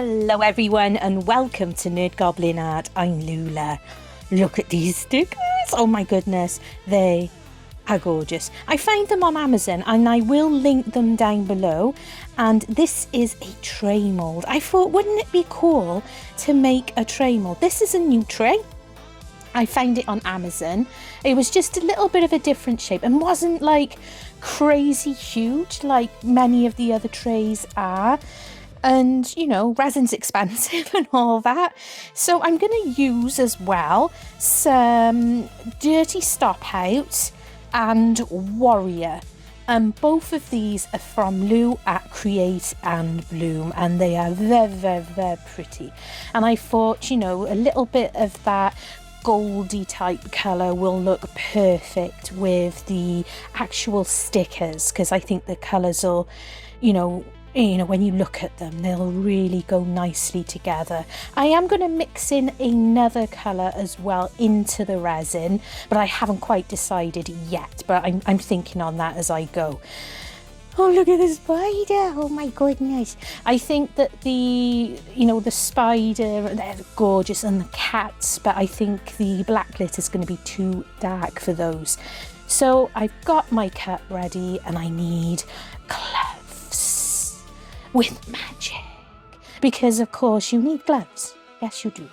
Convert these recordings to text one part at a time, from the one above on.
Hello everyone and welcome to Nerd Goblin Art. I'm Lula. Look at these stickers. Oh my goodness, they are gorgeous. I found them on Amazon and I will link them down below. And this is a tray mold. I thought, wouldn't it be cool to make a tray mold? This is a new tray. I found it on Amazon. It was just a little bit of a different shape and wasn't like crazy huge like many of the other trays are. And you know, resin's expensive and all that, so I'm going to use as well some Dirty Stop Out and Warrior, and both of these are from Lou at Create and Bloom, and they are very pretty. And I thought, you know, a little bit of that goldy type colour will look perfect with the actual stickers, because I think the colours will, you know, when you look at them, they'll really go nicely together. I am going to mix in another colour as well into the resin, but I haven't quite decided yet, but I'm thinking on that as I go. Oh, look at the spider. Oh my goodness. I think that the spider, they're gorgeous, and the cats, but I think the black glitter is going to be too dark for those. So I've got my cut ready and I need gloves with magic, because of course you need gloves. Yes, you do,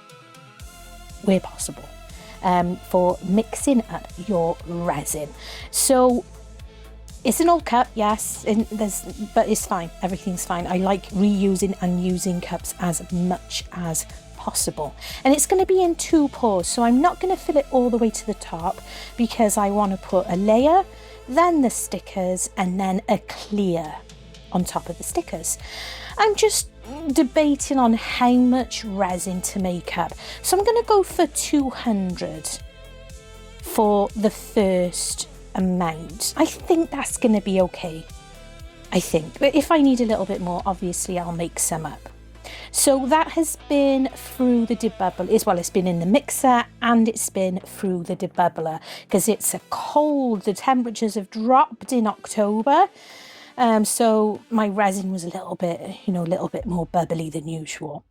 where possible, for mixing up your resin. So it's an old cup, yes, but it's fine. Everything's fine. I like reusing and using cups as much as possible. And it's going to be in 2 pours, so I'm not going to fill it all the way to the top, because I want to put a layer, then the stickers, and then a clear on top of the stickers. I'm just debating on how much resin to make up, so I'm going to go for 200 for the first amount. I think that's going to be okay, I think, but if I need a little bit more, obviously I'll make some up. So that has been through the debubble as well. It's been in the mixer and it's been through the debubbler, because it's a cold, the temperatures have dropped in October. So my resin was a little bit more bubbly than usual.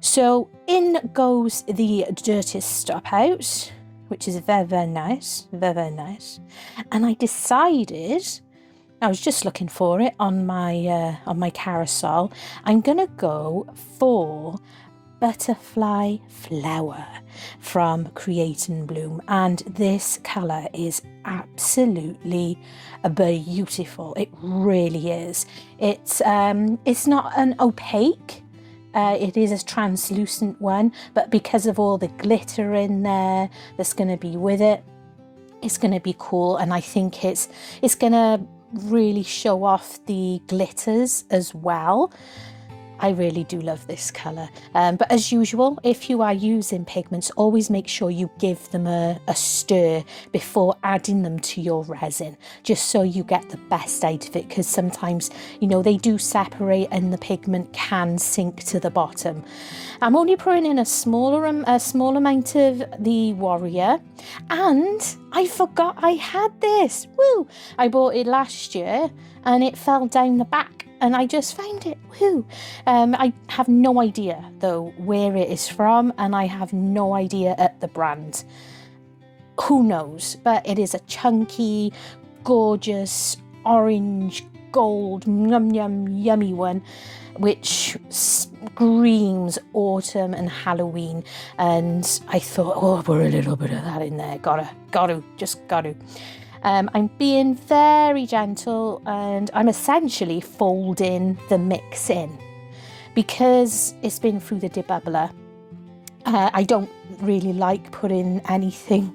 So in goes the Dirty Stop Out, which is very nice. And I decided, I was just looking for it on my carousel, I'm gonna go for Butterfly Flower from Create and Bloom, and this colour is absolutely beautiful. It really is. It's not an opaque, it is a translucent one, but because of all the glitter in there that's going to be with it, it's going to be cool. And I think it's going to really show off the glitters as well. I really do love this colour, but as usual, if you are using pigments, always make sure you give them a stir before adding them to your resin, just so you get the best out of it, because sometimes, you know, they do separate and the pigment can sink to the bottom. I'm only putting in a small amount of the Warrior, and I forgot I had this. Woo! I bought it last year and it fell down the back, and I just found it. Woo! I have no idea though where it is from, and I have no idea at the brand. Who knows? But it is a chunky, gorgeous, orange, gold, yummy one, which screams autumn and Halloween. And I thought, oh, put a little bit of that in there. Just gotta. I'm being very gentle, and I'm essentially folding the mix in, because it's been through the debubbler. I don't really like putting anything,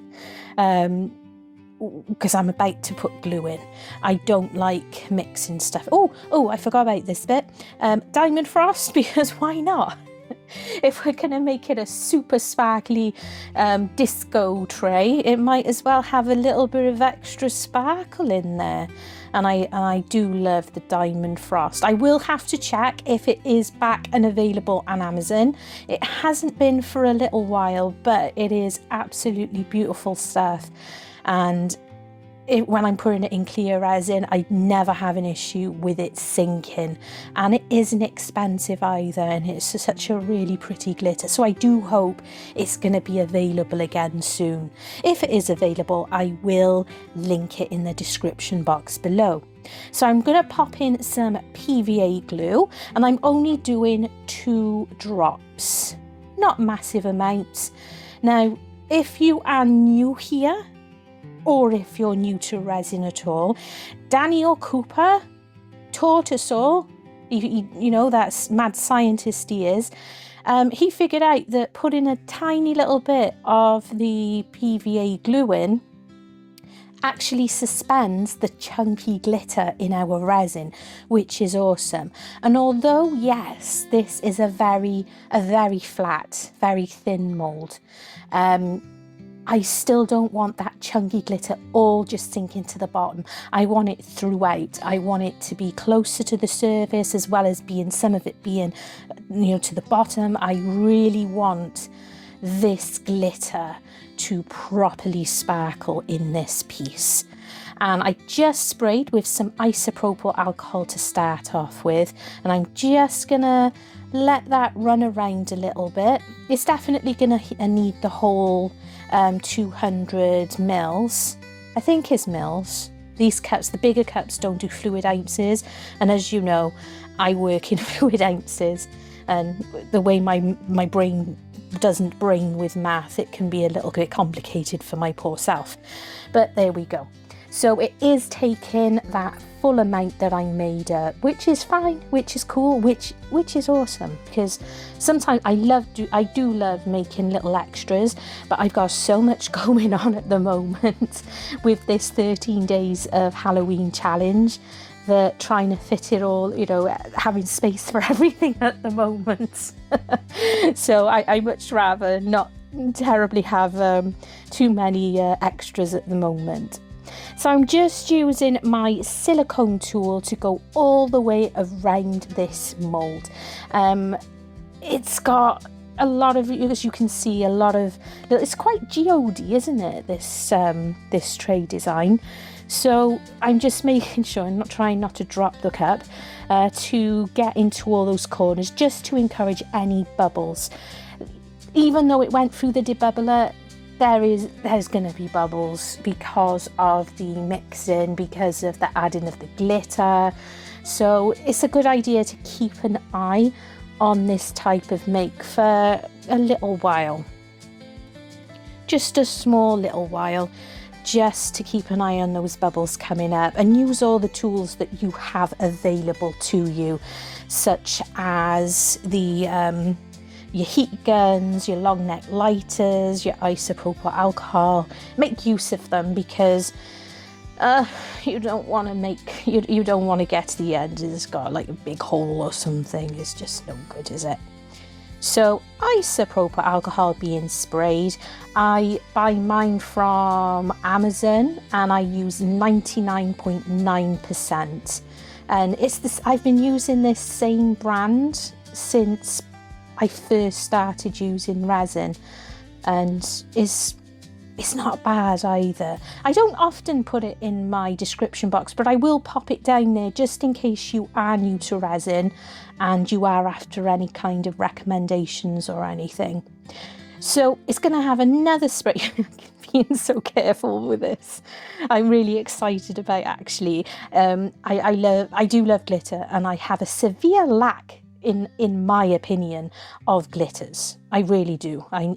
because I'm about to put glue in. I don't like mixing stuff. Oh, I forgot about this bit. Diamond Frost, because why not? If we're going to make it a super sparkly disco tray, it might as well have a little bit of extra sparkle in there. And I do love the Diamond Frost. I will have to check if it is back and available on Amazon. It hasn't been for a little while, but it is absolutely beautiful stuff. And when I'm putting it in clear resin, I never have an issue with it sinking, and it isn't expensive either, and it's such a really pretty glitter. So I do hope it's going to be available again soon. If it is available, I will link it in the description box below. So I'm going to pop in some PVA glue, and I'm only doing 2 drops, not massive amounts. Now, if you are new here, or if you're new to resin at all, Daniel Cooper taught us all, you know, that's mad scientist he is, he figured out that putting a tiny little bit of the PVA glue in actually suspends the chunky glitter in our resin, which is awesome. And although, yes, this is a very flat, very thin mould, I still don't want that chunky glitter all just sinking to the bottom. I want it throughout. I want it to be closer to the surface, as well as being some of it being, you know, to the bottom. I really want this glitter to properly sparkle in this piece. And I just sprayed with some isopropyl alcohol to start off with, and I'm just gonna let that run around a little bit. It's definitely gonna need the whole 200 mils, I think is mils. These cups, the bigger cups, don't do fluid ounces, and as you know, I work in fluid ounces, and the way my brain doesn't brain with math, it can be a little bit complicated for my poor self. But there we go. So it is taking that full amount that I made up, which is fine, which is cool, which is awesome, because sometimes I do love making little extras, but I've got so much going on at the moment with this 13 days of Halloween challenge, that trying to fit it all, you know, having space for everything at the moment. So I much rather not terribly have too many extras at the moment. So I'm just using my silicone tool to go all the way around this mould. It's got a lot of, as you can see, a lot of, it's quite geodey, isn't it, this tray design. So I'm just making sure I'm not trying not to drop the cup to get into all those corners, just to encourage any bubbles. Even though it went through the debubbler, there's going to be bubbles because of the mixing, because of the adding of the glitter. So it's a good idea to keep an eye on this type of make for a little while, just a small little while, just to keep an eye on those bubbles coming up, and use all the tools that you have available to you, such as the your heat guns, your long neck lighters, your isopropyl alcohol. Make use of them, because you don't want to make, you don't want to get to the end and it's got like a big hole or something. It's just no good, is it? So isopropyl alcohol being sprayed, I buy mine from Amazon and I use 99.9%. And it's this, I've been using this same brand since I first started using resin, and it's not bad either. I don't often put it in my description box, but I will pop it down there just in case you are new to resin and you are after any kind of recommendations or anything. So it's going to have another spray. Being so careful with this, I'm really excited about, actually. I do love glitter, and I have a severe lack, in my opinion, of glitters. I really do. I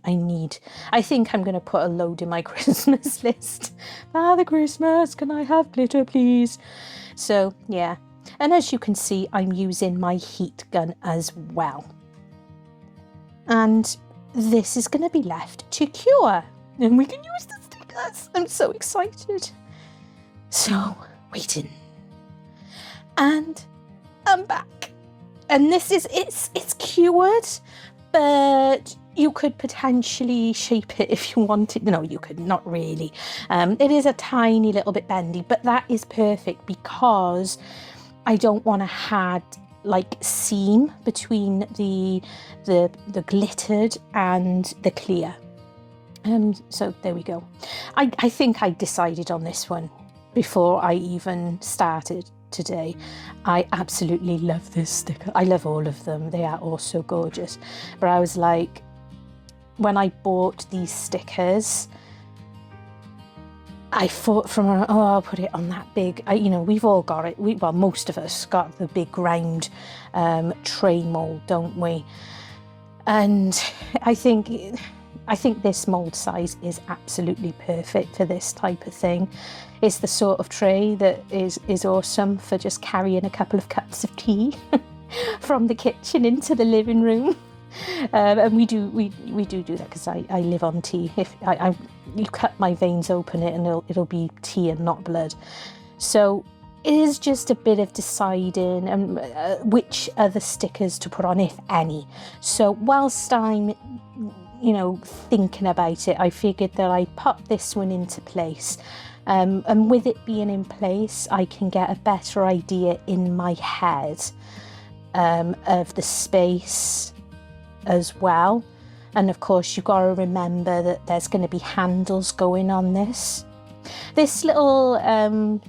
think I'm going to put a load in my Christmas list. Father Christmas, can I have glitter, please? So yeah, and as you can see, I'm using my heat gun as well, and this is going to be left to cure, and we can use the stickers. I'm so excited. So waiting, and I'm back. And this is, it's cured, but you could potentially shape it if you wanted. No, you could not really. It is a tiny little bit bendy, but that is perfect because I don't want to add like seam between the glittered and the clear. So there we go. I think I decided on this one. before I even started today. I absolutely love this sticker. I love all of them. They are all so gorgeous. But I was like, when I bought these stickers, I thought I'll put it on that big, you know, we've all got it. Well, most of us got the big round tray mould, don't we? And I think this mould size is absolutely perfect for this type of thing. It's the sort of tray that is awesome for just carrying a couple of cups of tea from the kitchen into the living room. And we do that because I live on tea. If you cut my veins open it, and it'll be tea and not blood. So it is just a bit of deciding which other stickers to put on, if any. So whilst I'm, you know, thinking about it, I figured that I'd pop this one into place. And with it being in place, I can get a better idea in my head of the space as well. And of course, you've got to remember that there's going to be handles going on this. This little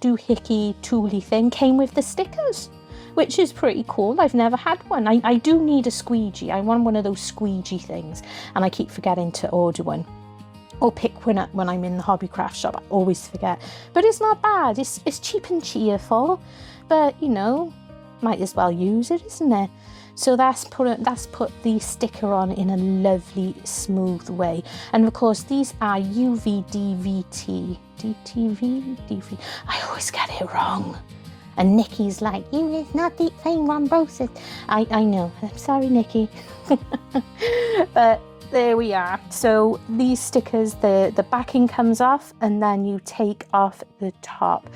doohickey tooly thing came with the stickers, which is pretty cool. I've never had one. I do need a squeegee. I want one of those squeegee things, and I keep forgetting to order one or pick one up when I'm in the hobby craft shop. I always forget, but it's not bad. It's cheap and cheerful, but you know, might as well use it, isn't it? So that's put the sticker on in a lovely smooth way. And of course, these are UV DV. I always get it wrong. And Nikki's like, you is not deep vein thrombosis. I know, I'm sorry, Nikki. But there we are. So these stickers, the backing comes off, and then you take off the top.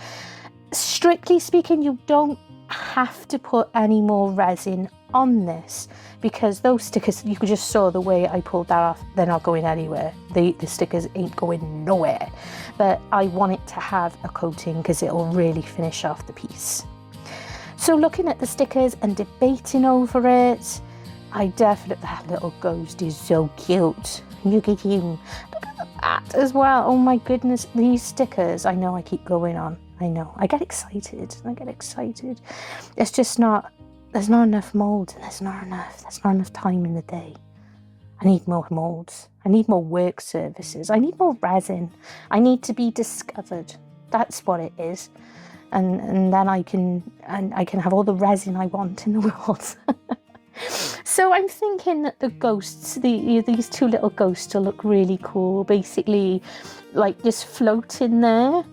Strictly speaking, you don't have to put any more resin on this, because those stickers, you just saw the way I pulled that off, they're not going anywhere. The stickers ain't going nowhere. But I want it to have a coating because it'll really finish off the piece. So looking at the stickers and debating over it, that little ghost is so cute. Look at him. Look at that as well. Oh my goodness, these stickers. I know I keep going on. I know. I get excited. It's just not, there's not enough mould, and there's not enough time in the day. I need more moulds. I need more work surfaces. I need more resin. I need to be discovered. That's what it is. And then I can have all the resin I want in the world. So I'm thinking that the ghosts, these two little ghosts will look really cool. Basically, like just floating there,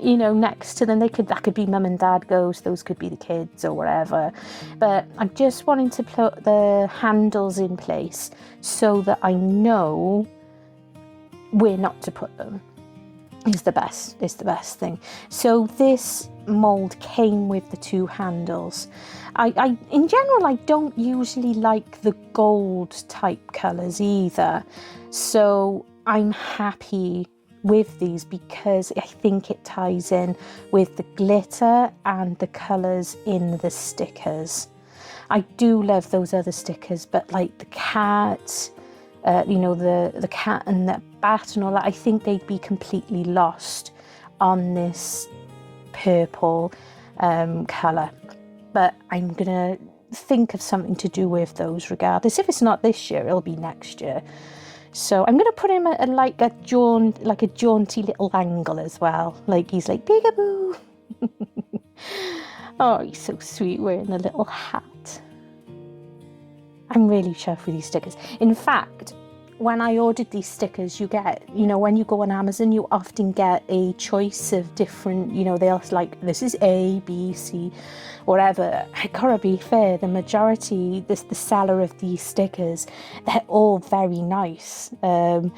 you know, next to them. That could be mum and dad ghosts. Those could be the kids or whatever. But I'm just wanting to put the handles in place so that I know where not to put them. Is the best thing. So this mould came with the two handles. I in general, I don't usually like the gold type colours either. So I'm happy with these because I think it ties in with the glitter and the colours in the stickers. I do love those other stickers, but like the cat, you know, the cat and the bat and all that, I think they'd be completely lost on this purple colour. But I'm gonna think of something to do with those regardless. If it's not this year, it'll be next year. So I'm gonna put him at like a jaunty little angle as well. Like he's like peekaboo. Oh, he's so sweet wearing a little hat. I'm really chuffed with these stickers. In fact, when I ordered these stickers, you get, you know, when you go on Amazon, you often get a choice of different, you know, they'll like, this is A, B, C, whatever. I gotta be fair, the majority, the seller of these stickers, they're all very nice. And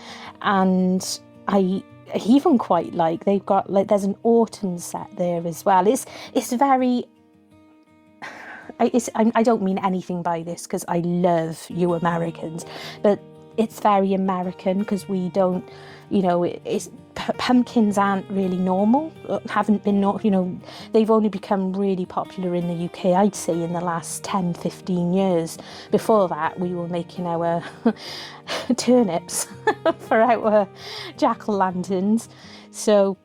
I even quite like, they've got, like, there's an autumn set there as well. It's very... I don't mean anything by this because I love you Americans, but it's very American because we don't, you know, pumpkins aren't really normal, haven't been, you know, they've only become really popular in the UK, I'd say, in the last 10, 15 years. Before that, we were making our turnips for our jack-o'-lanterns. So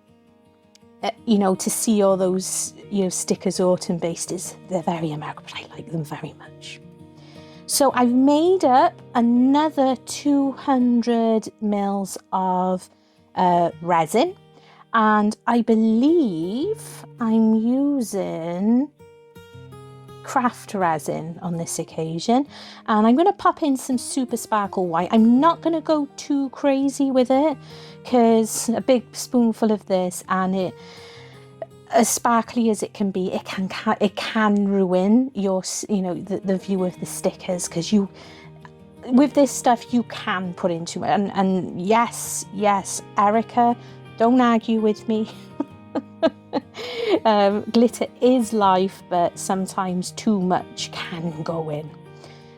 you know, to see all those, you know, stickers autumn based they're very American, but I like them very much. So I've made up another 200 mils of resin, and I believe I'm using craft resin on this occasion, and I'm going to pop in some super sparkle white. I'm not going to go too crazy with it, because a big spoonful of this, and it, as sparkly as it can be, it can ruin your, you know, the view of the stickers, because you, with this stuff, you can put into it, and yes, Erica, don't argue with me. Glitter is life, but sometimes too much can go in.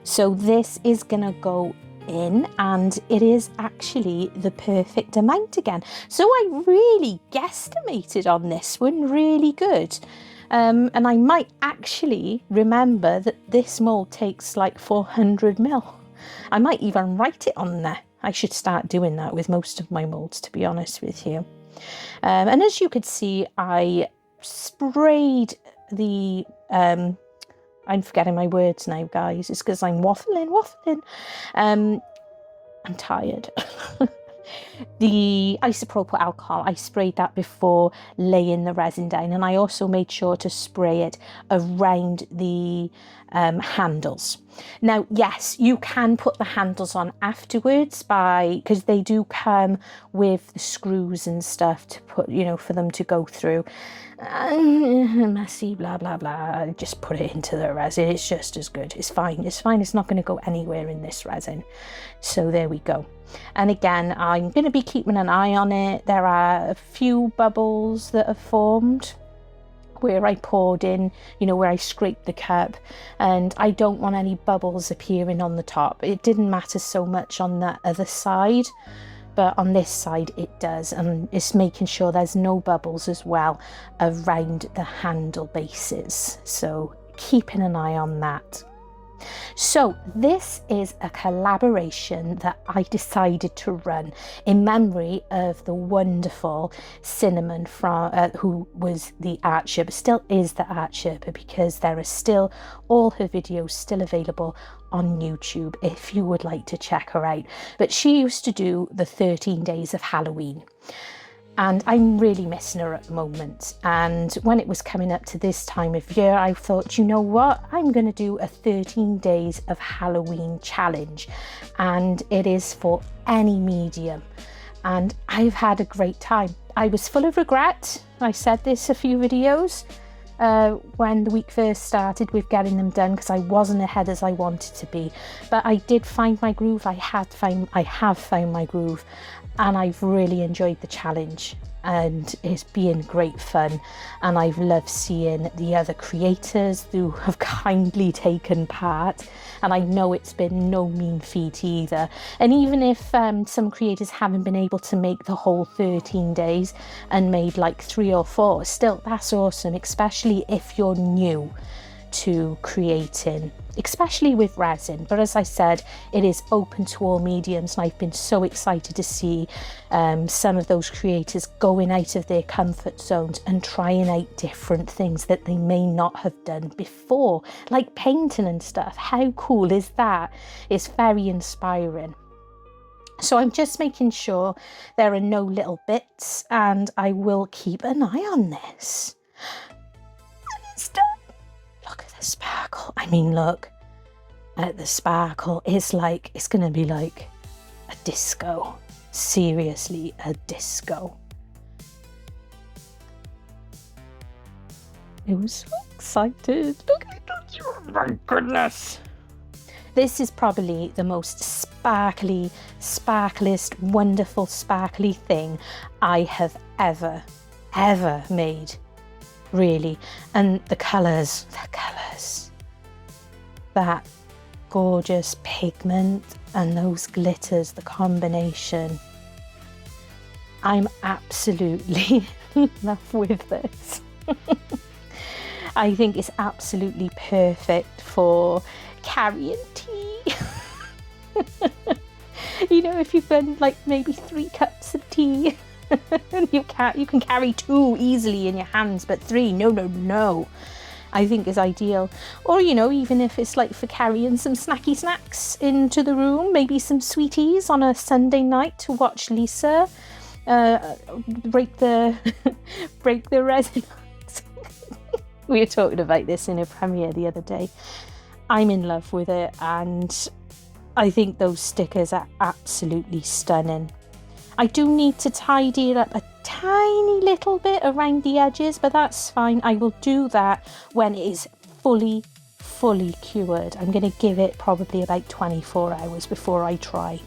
So this is gonna go in, and it is actually the perfect amount again. So I really guesstimated on this one really good. And I might actually remember that this mould takes like 400 ml. I might even write it on there. I should start doing that with most of my moulds, to be honest with you. And as you could see, I sprayed the, I'm forgetting my words now, guys. It's because I'm waffling. I'm tired. The isopropyl alcohol, I sprayed that before laying the resin down, and I also made sure to spray it around the handles. Now, yes, you can put the handles on afterwards, because they do come with the screws and stuff to put, you know, for them to go through. Messy, blah blah blah. Just put it into the resin. It's just as good. It's fine. It's not going to go anywhere in this resin. So there we go. And again, I'm going to be keeping an eye on it. There are a few bubbles that have formed where I poured in, you know, where I scraped the cup, and I don't want any bubbles appearing on the top. It didn't matter so much on that other side, but on this side it does, and it's making sure there's no bubbles as well around the handle bases. So keeping an eye on that. So this is a collaboration that I decided to run in memory of the wonderful Cinnamon from who was the art Sherpa, still is the art Sherpa, because there are still all her videos still available on YouTube if you would like to check her out. But she used to do the 13 days of Halloween, and I'm really missing her at the moment. And when it was coming up to this time of year, I thought, you know what, I'm going to do a 13 days of Halloween challenge, and it is for any medium, and I've had a great time. I was full of regret. I said this a few videos when the week first started with getting them done, because I wasn't ahead as I wanted to be, but I did find my groove. I have found my groove, and I've really enjoyed the challenge, and it's been great fun. And I've loved seeing the other creators who have kindly taken part, and I know it's been no mean feat either. And even if some creators haven't been able to make the whole 13 days and made like 3 or 4, still that's awesome, especially if you're new to creating, especially with resin. But as I said, it is open to all mediums, and I've been so excited to see some of those creators going out of their comfort zones and trying out different things that they may not have done before, like painting and stuff. How cool is that? It's very inspiring. So I'm just making sure there are no little bits, and I will keep an eye on this. And it's done. Look at the sparkle. I mean, look at the sparkle. It's like, it's going to be like a disco. Seriously, a disco. I was so excited. Look at that. Oh my goodness. This is probably the most sparkliest, wonderful, sparkly thing I have ever made. Really. And the colours, that gorgeous pigment and those glitters, the combination. I'm absolutely in love with this. I think it's absolutely perfect for carrying tea. You know, if you've done like maybe 3 cups of tea You can carry 2 easily in your hands, but 3, no, I think is ideal. Or, you know, even if it's like for carrying some snacky snacks into the room, maybe some sweeties on a Sunday night to watch Lisa break the resin. We were talking about this in a premiere the other day. I'm in love with it, and I think those stickers are absolutely stunning. I do need to tidy it up a tiny little bit around the edges, but that's fine. I will do that when it is fully cured. I'm going to give it probably about 24 hours before I try.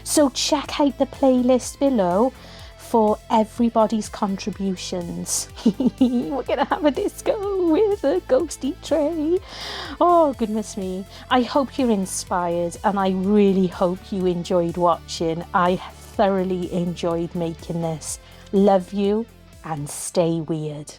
So check out the playlist below for everybody's contributions. We're going to have a disco with a ghosty tray. Oh, goodness me. I hope you're inspired, and I really hope you enjoyed watching. I thoroughly enjoyed making this. Love you, and stay weird.